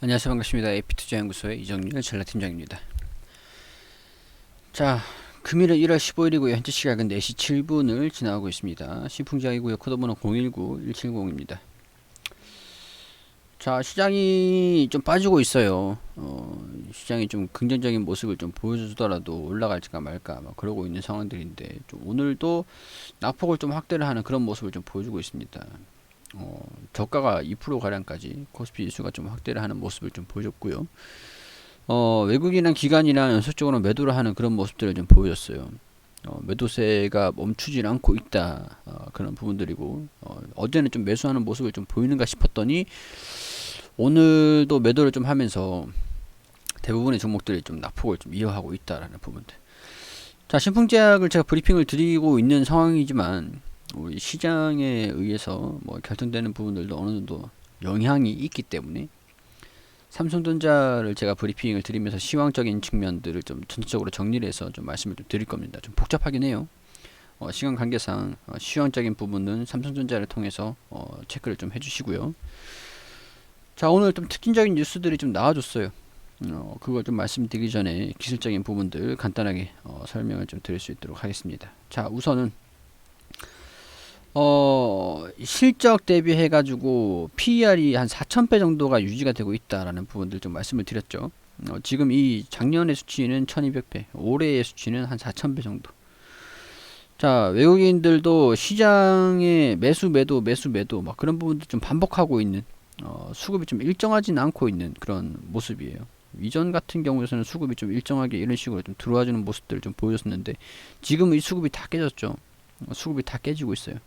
안녕하세요. 반갑습니다. AP투자연구소의 이정률 전략팀장입니다. 자, 금일은 1월 15일이고요. 현재 시각은 4시 7분을 지나고 있습니다. 신풍장이고요. 코드번호 019170입니다. 자, 시장이 좀 빠지고 있어요. 시장이 좀 긍정적인 모습을 좀 보여주더라도 올라갈까 말까 막 그러고 있는 상황들인데, 좀 오늘도 낙폭을 좀 확대를 하는 그런 모습을 좀 보여주고 있습니다. 저가가 2%가량까지 코스피 지수가 좀 확대를 하는 모습을 좀 보여줬고요. 외국인이나 기관이나 연속적으로 매도를 하는 그런 모습들을 좀 보여줬어요. 매도세가 멈추질 않고 있다. 그런 부분들이고, 어제는 좀 매수하는 모습을 좀 보이는가 싶었더니, 오늘도 매도를 좀 하면서 대부분의 종목들이 좀 낙폭을 좀 이어가고 있다라는 부분들. 자, 신풍제약을 제가 브리핑을 드리고 있는 상황이지만, 우리 시장에 의해서 뭐 결정되는 부분들도 어느 정도 영향이 있기 때문에 삼성전자를 제가 브리핑을 드리면서 시황적인 측면들을 좀 전체적으로 정리를 해서 좀 말씀을 좀 드릴 겁니다. 좀 복잡하긴 해요. 시간 관계상 시황적인 부분은 삼성전자를 통해서 체크를 좀 해주시고요. 자, 오늘 좀 특징적인 뉴스들이 좀 나와줬어요. 그걸 좀 말씀드리기 전에 기술적인 부분들 간단하게 설명을 좀 드릴 수 있도록 하겠습니다. 자, 우선은 실적 대비해가지고 PER이 한 4,000배 정도가 유지가 되고 있다라는 부분들 좀 말씀을 드렸죠. 지금 이 작년의 수치는 1200배, 올해의 수치는 한 4000배 정도. 자, 외국인들도 시장에 매수, 매도, 매수, 매도, 막 그런 부분들 좀 반복하고 있는, 수급이 좀 일정하진 않고 있는 그런 모습이에요. 이전 같은 경우에는 수급이 좀 일정하게 이런 식으로 좀 들어와주는 모습들을 좀 보여줬었는데, 지금은 이 수급이 다 깨졌죠. 수급이 다 깨지고 있어요.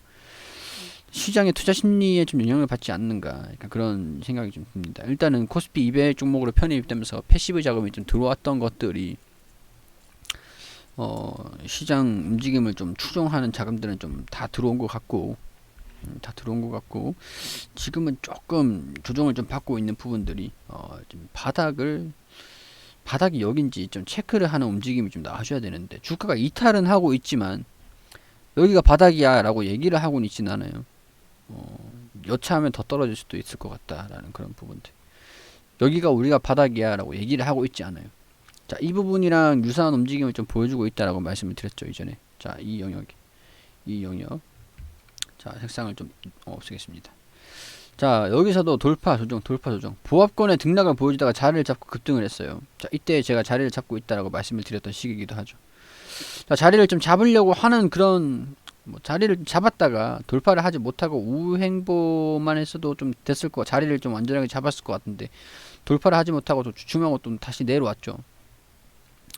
시장의 투자 심리에 좀 영향을 받지 않는가, 약간 그런 생각이 좀 듭니다. 일단은 코스피 200 종목으로 편입되면서 패시브 자금이 좀 들어왔던 것들이 시장 움직임을 좀 추종하는 자금들은 좀 다 들어온 것 같고, 다 들어온 것 같고, 지금은 조금 조정을 좀 받고 있는 부분들이 좀 바닥이 여긴지 좀 체크를 하는 움직임이 좀 나와줘야 되는데, 주가가 이탈은 하고 있지만 여기가 바닥이야 라고 얘기를 하고는 있진 않아요. 여차하면 더 떨어질 수도 있을 것 같다라는 그런 부분들. 여기가 우리가 바닥이야 라고 얘기를 하고 있지 않아요. 자, 이 부분이랑 유사한 움직임을 좀 보여주고 있다라고 말씀을 드렸죠, 이전에. 자, 이 영역. 자, 색상을 좀 없애겠습니다. 자, 여기서도 돌파 조정. 보합권의 등락을 보여주다가 자리를 잡고 급등을 했어요. 자, 이때 제가 자리를 잡고 있다라고 말씀을 드렸던 시기이기도 하죠. 자, 자리를 좀 잡으려고 하는 그런, 자리를 잡았다가 돌파를 하지 못하고 우행보만 했어도 좀 됐을 거, 자리를 좀 완전하게 잡았을 것 같은데 돌파를 하지 못하고 또 주춤하고 또 다시 내려왔죠.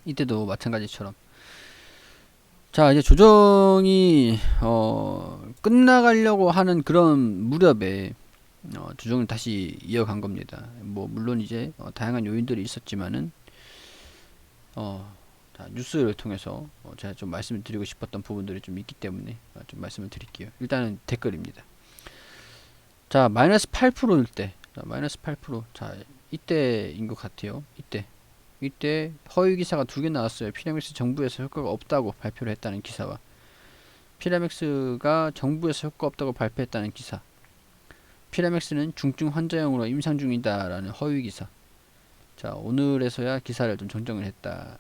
이때도 마찬가지처럼. 자, 이제 조정이 끝나가려고 하는 그런 무렵에 조정을 다시 이어간 겁니다. 뭐 물론 이제 다양한 요인들이 있었지만은 자, 뉴스를 통해서 제가 좀 말씀을 드리고 싶었던 부분들이 좀 있기 때문에 좀 말씀을 드릴게요. 일단은 댓글입니다. 자, 마이너스 8%일 때, 자, 마이너스 8%. 자, 이때인 것 같아요. 이때 허위 기사가 두 개 나왔어요. 피라믹스 정부에서 효과가 없다고 발표를 했다는 기사와 피라믹스가 정부에서 효과 없다고 발표했다는 기사. 피라믹스는 중증 환자용으로 임상 중이다라는 허위 기사. 자, 오늘에서야 기사를 좀 정정을 했다.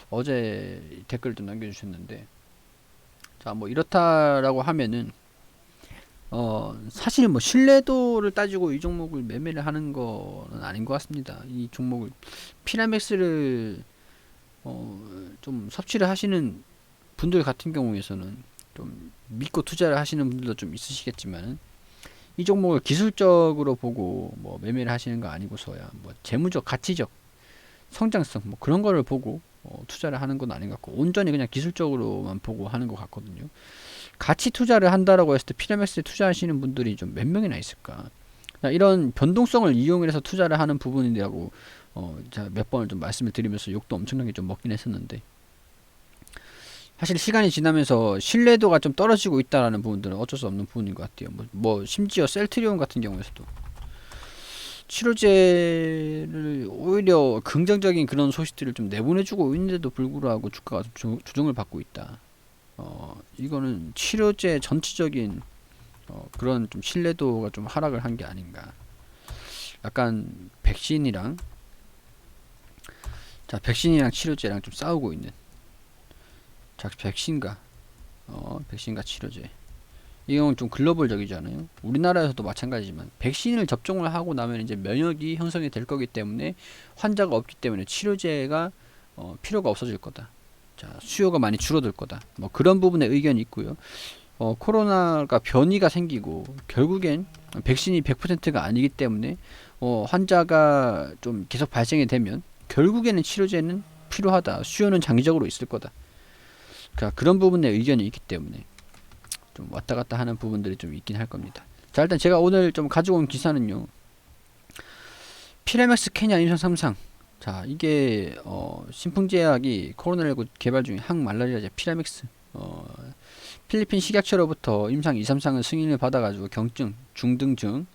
어제 댓글을 좀 남겨주셨는데, 자, 뭐 이렇다라고 하면은 사실 뭐 신뢰도를 따지고 이 종목을 매매를 하는 거는 아닌 것 같습니다. 이 종목을 피라맥스를 좀 섭취를 하시는 분들 같은 경우에서는 좀 믿고 투자를 하시는 분들도 좀 있으시겠지만, 이 종목을 기술적으로 보고 뭐 매매를 하시는 거 아니고서야 뭐 재무적 가치적 성장성 뭐 그런 거를 보고 투자를 하는 건 아닌 것 같고, 온전히 그냥 기술적으로만 보고 하는 것 같거든요. 같이 투자를 한다라고 했을 때 피라맥스에 투자하시는 분들이 좀 몇 명이나 있을까? 이런 변동성을 이용해서 투자를 하는 부분이라고 제가 몇 번을 좀 말씀을 드리면서 욕도 엄청나게 좀 먹긴 했었는데, 사실 시간이 지나면서 신뢰도가 좀 떨어지고 있다라는 부분들은 어쩔 수 없는 부분인 것 같아요. 뭐 심지어 셀트리온 같은 경우에서도 치료제를 오히려 긍정적인 그런 소식들을 좀 내보내주고 있는데도 불구하고 주가가 좀 조정을 받고 있다. 이거는 치료제 전체적인 그런 좀 신뢰도가 좀 하락을 한 게 아닌가. 약간 백신이랑 백신이랑 치료제랑 좀 싸우고 있는 백신과 치료제. 이건 좀 글로벌적이잖아요. 우리나라에서도 마찬가지지만 백신을 접종을 하고 나면 이제 면역이 형성이 될 거기 때문에 환자가 없기 때문에 치료제가 필요가 없어질 거다. 수요가 많이 줄어들 거다. 뭐 그런 부분에 의견이 있고요. 코로나가 변이가 생기고 결국엔 백신이 100%가 아니기 때문에 환자가 좀 계속 발생이 되면 결국에는 치료제는 필요하다. 수요는 장기적으로 있을 거다. 그러니까 그런 부분에 의견이 있기 때문에 좀 왔다 갔다 하는 부분들이 좀 있긴 할 겁니다. 자, 일단 제가 오늘 좀 가지고 온 기사는요. 피라맥스 케냐 임상 3상. 자, 이게 신풍제약이 코로나19 개발 중인 항말라리아제 피라맥스 필리핀 식약처로부터 임상 2, 3상을 승인을 받아가지고 경증, 중등증,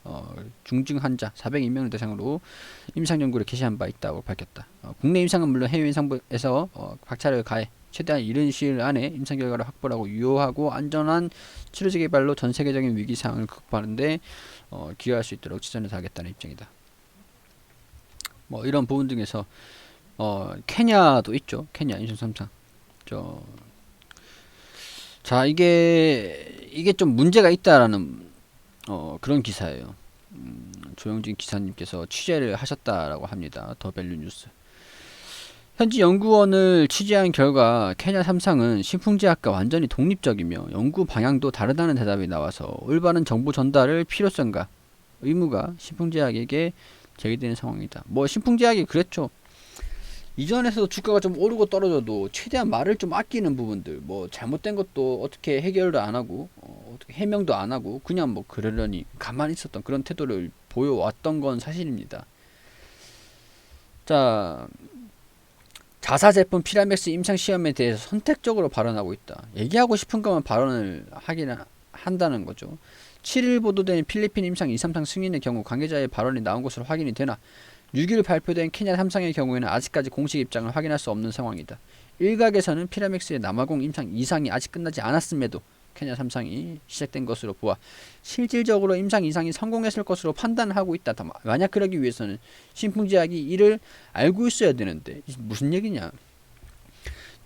중증 환자 402명을 대상으로 임상 연구를 개시한 바 있다고 밝혔다. 국내 임상은 물론 해외 임상에서 박차를 가해 최대한 이른 시일 안에 임상 결과를 확보하고 유효하고 안전한 치료제 개발로 전 세계적인 위기 상황을 극복하는데 기여할 수 있도록 최선을 다하겠다는 입장이다. 뭐 이런 부분 중에서 케냐도 있죠. 케냐 임상 3상. 자, 이게 좀 문제가 있다라는 그런 기사예요. 조영진 기사님께서 취재를 하셨다라고 합니다. 더밸류 뉴스. 현지 연구원을 취재한 결과 케냐 3상은 신풍제약과 완전히 독립적이며 연구 방향도 다르다는 대답이 나와서 올바른 정보 전달을 필요성과 의무가 신풍제약에게 제기되는 상황이다. 뭐 신풍제약이 그랬죠. 이전에서도 주가가 좀 오르고 떨어져도 최대한 말을 좀 아끼는 부분들, 뭐 잘못된 것도 어떻게 해결도 안 하고 어떻게 해명도 안 하고 그냥 뭐 그러려니 가만히 있었던 그런 태도를 보여왔던 건 사실입니다. 자, 자사 제품 피라맥스 임상 시험에 대해서 선택적으로 발언하고 있다. 얘기하고 싶은 것만 발언을 하긴 한다는 거죠. 7일 보도된 필리핀 임상 2, 3상 승인의 경우 관계자의 발언이 나온 것으로 확인이 되나 6일 발표된 케냐 3상의 경우에는 아직까지 공식 입장을 확인할 수 없는 상황이다. 일각에서는 피라맥스의 남아공 임상 2상이 아직 끝나지 않았음에도 케냐 3상이 시작된 것으로 보아 실질적으로 임상 2상이 성공했을 것으로 판단하고 있다. 만약 그러기 위해서는 신풍제약이 이를 알고 있어야 되는데 무슨 얘기냐.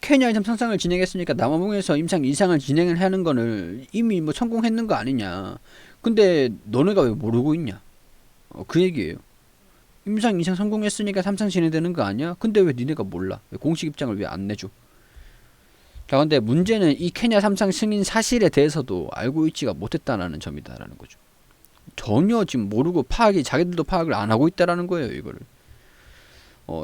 케냐 임상 3상을 진행했으니까 남아공에서 임상 2상을 진행을 하는 거는 이미 뭐 성공했는 거 아니냐. 근데 너네가 왜 모르고 있냐. 그 얘기예요. 임상 2상 성공했으니까 3상 진행되는 거 아니야? 근데 왜 니네가 몰라? 왜 공식 입장을 왜 안 내줘? 자, 근데 문제는 이 케냐 3상 승인 사실에 대해서도 알고 있지가 못했다라는 점이다라는 거죠. 전혀 지금 모르고 자기들도 파악을 안 하고 있다라는 거예요, 이거를.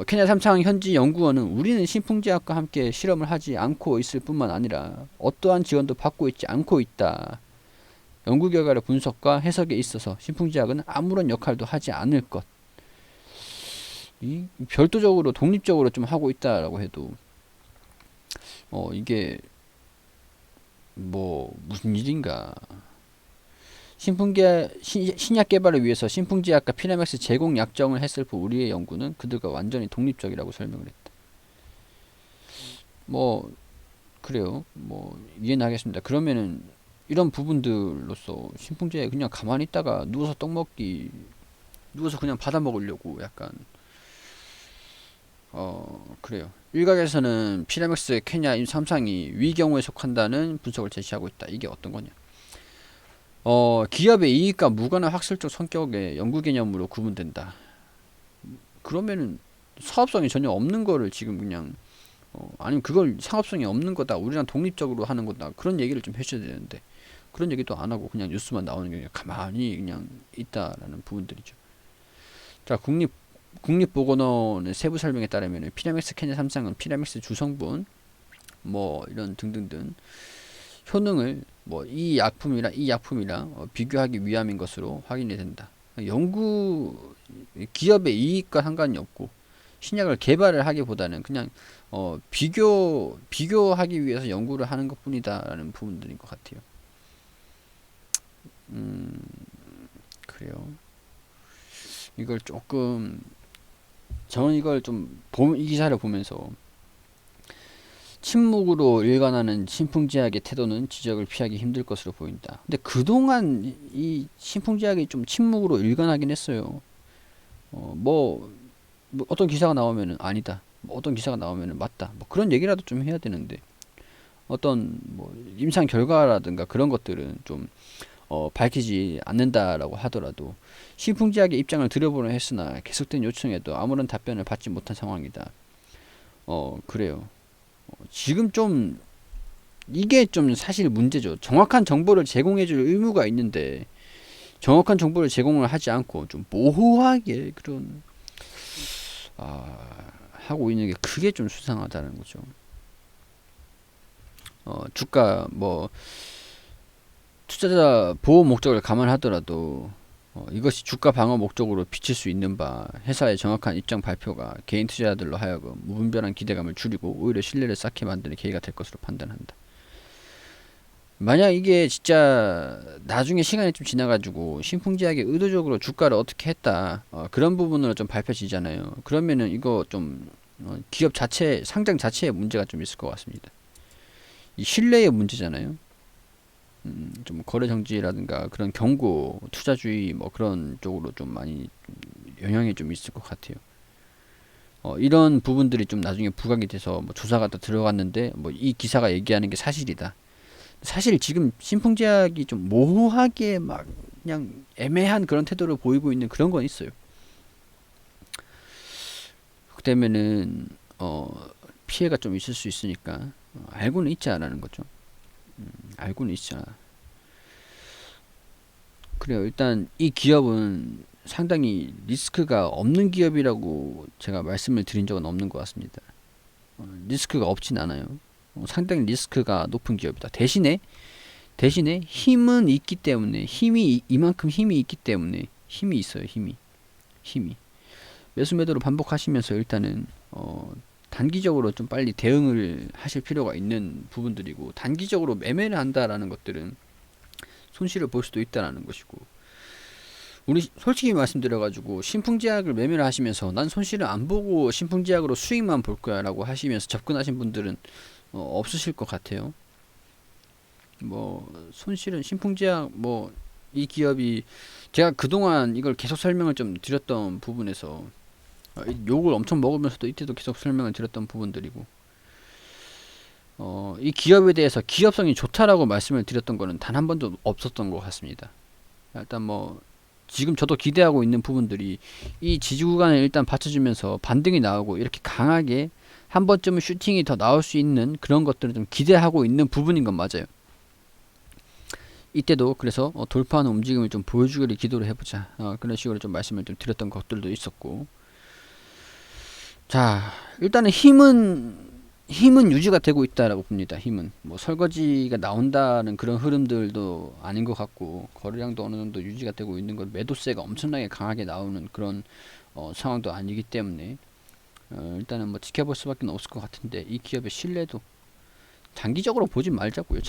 케냐 3상 현지 연구원은 우리는 신풍제약과 함께 실험을 하지 않고 있을 뿐만 아니라 어떠한 지원도 받고 있지 않고 있다. 연구 결과의 분석과 해석에 있어서 신풍제약은 아무런 역할도 하지 않을 것. 이 별도적으로 독립적으로 좀 하고 있다라고 해도 이게 뭐 무슨 일인가. 신약 개발을 위해서 신풍제약과 피라맥스 제공 약정을 했을 뿐 우리의 연구는 그들과 완전히 독립적이라고 설명을 했다. 뭐 그래요. 뭐 이해는 하겠습니다. 그러면은 이런 부분들로서 신풍제약 그냥 가만히 있다가 누워서 그냥 받아 먹으려고 약간 그래요. 일각에서는 피라맥스 케냐 3상이 위경우에 속한다는 분석을 제시하고 있다. 이게 어떤 거냐. 기업의 이익과 무관한 학술적 성격의 연구 개념으로 구분된다. 그러면은 사업성이 전혀 없는 거를 지금 그냥 아니면 그걸 상업성이 없는 거다. 우리랑 독립적으로 하는 거다. 그런 얘기를 좀 해줘야 되는데 그런 얘기도 안 하고 그냥 뉴스만 나오는 게 가만히 그냥 있다라는 부분들이죠. 자, 국립보건원의 세부 설명에 따르면 피라맥스 케냐 3상은 피라맥스 주성분 뭐 이런 등등등 효능을 뭐 이 약품이랑 비교하기 위함인 것으로 확인이 된다. 기업의 이익과 상관이 없고 신약을 개발을 하기보다는 그냥 비교하기 위해서 연구를 하는 것뿐이다라는 부분들인 것 같아요. 그래요. 저는 이걸 이 기사를 보면서 침묵으로 일관하는 신풍제약의 태도는 지적을 피하기 힘들 것으로 보인다. 근데 그동안 이 신풍제약이 좀 침묵으로 일관하긴 했어요. 뭐 어떤 기사가 나오면은 아니다, 뭐 어떤 기사가 나오면은 맞다, 뭐 그런 얘기라도 좀 해야 되는데, 어떤 뭐 임상 결과라든가 그런 것들은 좀 밝히지 않는다라고 하더라도 신풍지학의 입장을 들어보려 했으나 계속된 요청에도 아무런 답변을 받지 못한 상황이다. 그래요. 지금 좀 이게 좀 사실 문제죠. 정확한 정보를 제공해줄 의무가 있는데 정확한 정보를 제공을 하지 않고 좀 모호하게 그런 아, 하고 있는 게 그게 좀 수상하다는 거죠. 주가 뭐 투자자 보호 목적을 감안하더라도 이것이 주가 방어 목적으로 비칠 수 있는 바 회사의 정확한 입장 발표가 개인 투자자들로 하여금 무분별한 기대감을 줄이고 오히려 신뢰를 쌓게 만드는 계기가 될 것으로 판단한다. 만약 이게 진짜 나중에 시간이 좀 지나가지고 신풍지하게 의도적으로 주가를 어떻게 했다, 그런 부분으로 좀 밝혀지잖아요. 그러면은 이거 좀 기업 자체 상장 자체에 문제가 좀 있을 것 같습니다. 이 신뢰의 문제잖아요. 좀 거래 정지라든가 그런 경고, 투자주의 뭐 그런 쪽으로 좀 많이 영향이 좀 있을 것 같아요. 이런 부분들이 좀 나중에 부각이 돼서 뭐 조사가 더 들어갔는데 뭐 이 기사가 얘기하는 게 사실이다. 사실 지금 신풍제약이 좀 모호하게 막 그냥 애매한 그런 태도를 보이고 있는 그런 건 있어요. 그때면은 피해가 좀 있을 수 있으니까 알고는 있자라는 거죠. 알고는 있자. 그래요. 일단 이 기업은 상당히 리스크가 없는 기업이라고 제가 말씀을 드린 적은 없는 것 같습니다. 리스크가 없진 않아요. 상당히 리스크가 높은 기업이다. 대신에 힘은 있기 때문에 이만큼 힘이 있기 때문에 힘이 있어요. 힘이 매수 매도로 반복하시면서 일단은 단기적으로 좀 빨리 대응을 하실 필요가 있는 부분들이고, 단기적으로 매매를 한다라는 것들은 손실을 볼 수도 있다라는 것이고, 우리 솔직히 말씀드려가지고 신풍제약을 매매를 하시면서 난 손실을 안 보고 신풍제약으로 수익만 볼 거야 라고 하시면서 접근하신 분들은 없으실 것 같아요. 뭐 손실은 신풍제약 뭐 이 기업이 제가 그동안 이걸 계속 설명을 좀 드렸던 부분에서 욕을 엄청 먹으면서도 이때도 계속 설명을 드렸던 부분들이고, 이 기업에 대해서 기업성이 좋다라고 말씀을 드렸던 거는 단 한 번도 없었던 것 같습니다. 일단 뭐 지금 저도 기대하고 있는 부분들이 이 지지 구간을 일단 받쳐주면서 반등이 나오고 이렇게 강하게 한 번쯤은 슈팅이 더 나올 수 있는 그런 것들을 좀 기대하고 있는 부분인 건 맞아요. 이때도 그래서 돌파하는 움직임을 좀 보여주기를 기도를 해보자, 그런 식으로 좀 말씀을 좀 드렸던 것들도 있었고, 자 일단은 힘은 유지가 되고 있다라고 봅니다. 힘은 뭐 설거지가 나온다는 그런 흐름들도 아닌 것 같고, 거래량도 어느 정도 유지가 되고 있는 것, 매도세가 엄청나게 강하게 나오는 그런 상황도 아니기 때문에 일단은 뭐 지켜볼 수밖에 없을 것 같은데, 이 기업의 신뢰도 장기적으로 보지 말자고요.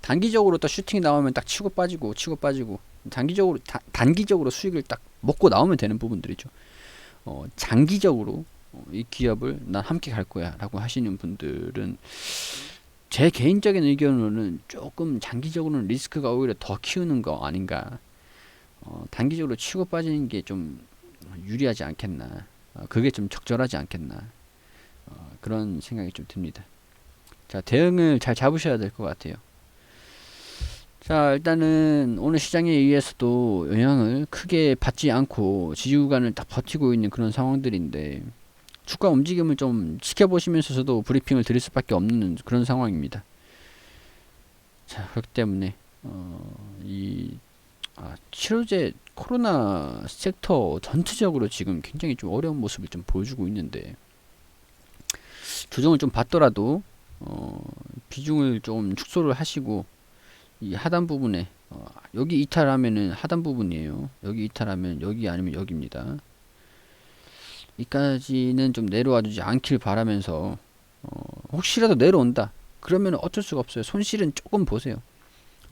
단기적으로 딱 슈팅이 나오면 딱 치고 빠지고 단기적으로 수익을 딱 먹고 나오면 되는 부분들이죠. 장기적으로 이 기업을 난 함께 갈 거야 라고 하시는 분들은 제 개인적인 의견으로는 조금 장기적으로는 리스크가 오히려 더 키우는 거 아닌가. 단기적으로 치고 빠지는 게 좀 유리하지 않겠나, 그게 좀 적절하지 않겠나, 그런 생각이 좀 듭니다. 자, 대응을 잘 잡으셔야 될 것 같아요. 자, 일단은 오늘 시장에 의해서도 영향을 크게 받지 않고 지지 구간을 딱 버티고 있는 그런 상황들인데, 주가 움직임을 좀 지켜보시면서 저도 브리핑을 드릴 수밖에 없는 그런 상황입니다. 자, 그렇기 때문에 치료제 코로나 섹터 전체적으로 지금 굉장히 좀 어려운 모습을 좀 보여주고 있는데, 조정을 좀 받더라도 비중을 좀 축소를 하시고, 이 하단 부분에 여기 이탈하면은 하단 부분이에요. 여기 이탈하면 여기 아니면 여기입니다. 이까지는 좀 내려와 주지 않길 바라면서, 혹시라도 내려온다 그러면 어쩔 수가 없어요. 손실은 조금 보세요.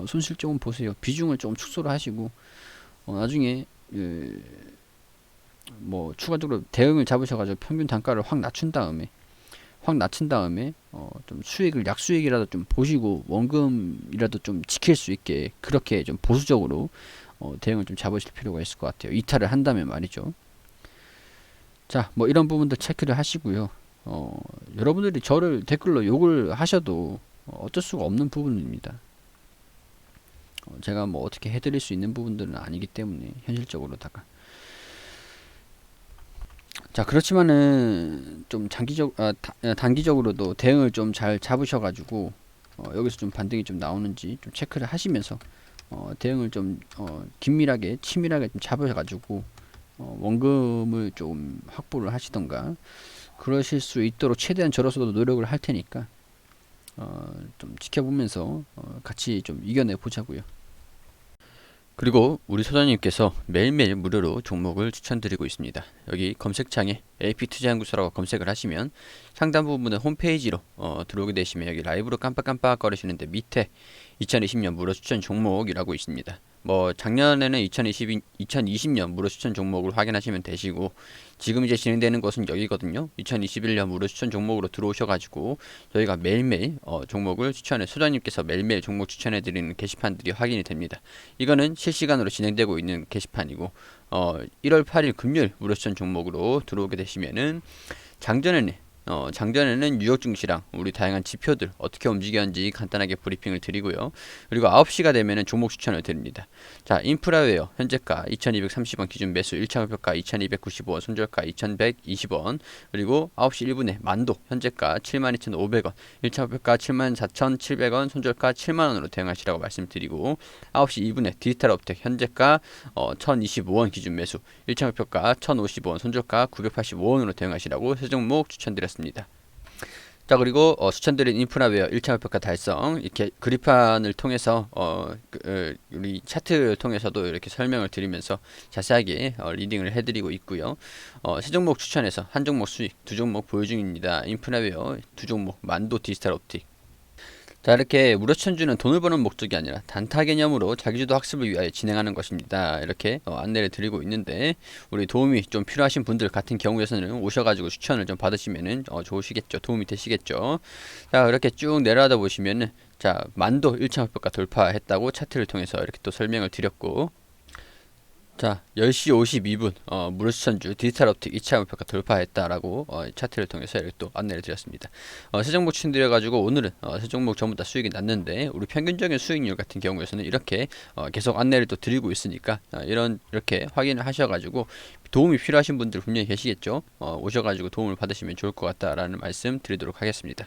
손실 조금 보세요. 비중을 조금 축소를 하시고, 나중에 뭐 추가적으로 대응을 잡으셔가지고 평균 단가를 확 낮춘 다음에 좀 수익을 약수익이라도 좀 보시고 원금이라도 좀 지킬 수 있게 그렇게 좀 보수적으로 대응을 좀 잡으실 필요가 있을 것 같아요. 이탈을 한다면 말이죠. 자, 뭐 이런 부분들 체크를 하시고요. 여러분들이 저를 댓글로 욕을 하셔도 어쩔 수가 없는 부분입니다. 제가 뭐 어떻게 해드릴 수 있는 부분들은 아니기 때문에 현실적으로다가. 자, 그렇지만은 좀 단기적으로도 대응을 좀 잘 잡으셔가지고 여기서 좀 반등이 좀 나오는지 좀 체크를 하시면서 대응을 좀 긴밀하게 치밀하게 좀 잡으셔가지고 원금을 좀 확보를 하시던가 그러실 수 있도록 최대한 저로서도 노력을 할 테니까 좀 지켜보면서 같이 좀 이겨내 보자고요. 그리고 우리 소장님께서 매일매일 무료로 종목을 추천드리고 있습니다. 여기 검색창에 AP투자연구소라고 검색을 하시면 상단 부분에 홈페이지로 들어오게 되시면 여기 라이브로 깜빡깜빡 거리시는데 밑에 2020년 무료 추천 종목이라고 있습니다. 뭐 작년에는 2020년 무료 추천 종목을 확인하시면 되시고 지금 이제 진행되는 것은 여기거든요. 2021년 무료 추천 종목으로 들어오셔가지고 저희가 매일매일 종목을 소장님께서 매일매일 종목 추천해드리는 게시판들이 확인이 됩니다. 이거는 실시간으로 진행되고 있는 게시판이고 1월 8일 금요일 무료 추천 종목으로 들어오게 되시면은 장전에는 뉴욕 증시랑 우리 다양한 지표들 어떻게 움직였는지 간단하게 브리핑을 드리고요. 그리고 9시가 되면은 종목 추천을 드립니다. 자, 인프라웨어 현재가 2230원 기준 매수 1차 목표가 2295원, 손절가 2120원. 그리고 9시 1분에 만도 현재가 72,500원, 1차 목표가 74,700원, 손절가 7만원으로 대응하시라고 말씀드리고 9시 2분에 디지털업텍 현재가 1025원 기준 매수 1차 목표가 1050원, 손절가 985원으로 대응하시라고 세 종목 추천드렸습니다. 자, 그리고 추천드린 인프라웨어 1차 목표가 달성 이렇게 그래프판을 통해서 우리 차트를 통해서도 이렇게 설명을 드리면서 자세하게 리딩을 해드리고 있고요. 세 종목 추천해서 한 종목 수익, 두 종목 보유 중입니다. 인프라웨어 두 종목, 만도, 디지털옵틱. 자, 이렇게 무료 추천주는 돈을 버는 목적이 아니라 단타 개념으로 자기주도 학습을 위하여 진행하는 것입니다. 이렇게 안내를 드리고 있는데 우리 도움이 좀 필요하신 분들 같은 경우에서는 오셔가지고 추천을 좀 받으시면은 좋으시겠죠. 도움이 되시겠죠. 자, 이렇게 쭉 내려가다 보시면은 자, 만도 1차 목표가 돌파했다고 차트를 통해서 이렇게 또 설명을 드렸고 자, 10시 52분 무료 추천주 디지털업틱 2차 목표가 돌파했다라고 차트를 통해서 이렇게 또 안내를 드렸습니다. 세 종목 추천드려가지고 오늘은 세 종목 전부 다 수익이 났는데 우리 평균적인 수익률 같은 경우에서는 이렇게 계속 안내를 또 드리고 있으니까 이렇게 확인을 하셔가지고 도움이 필요하신 분들 분명히 계시겠죠. 오셔가지고 도움을 받으시면 좋을 것 같다라는 말씀 드리도록 하겠습니다.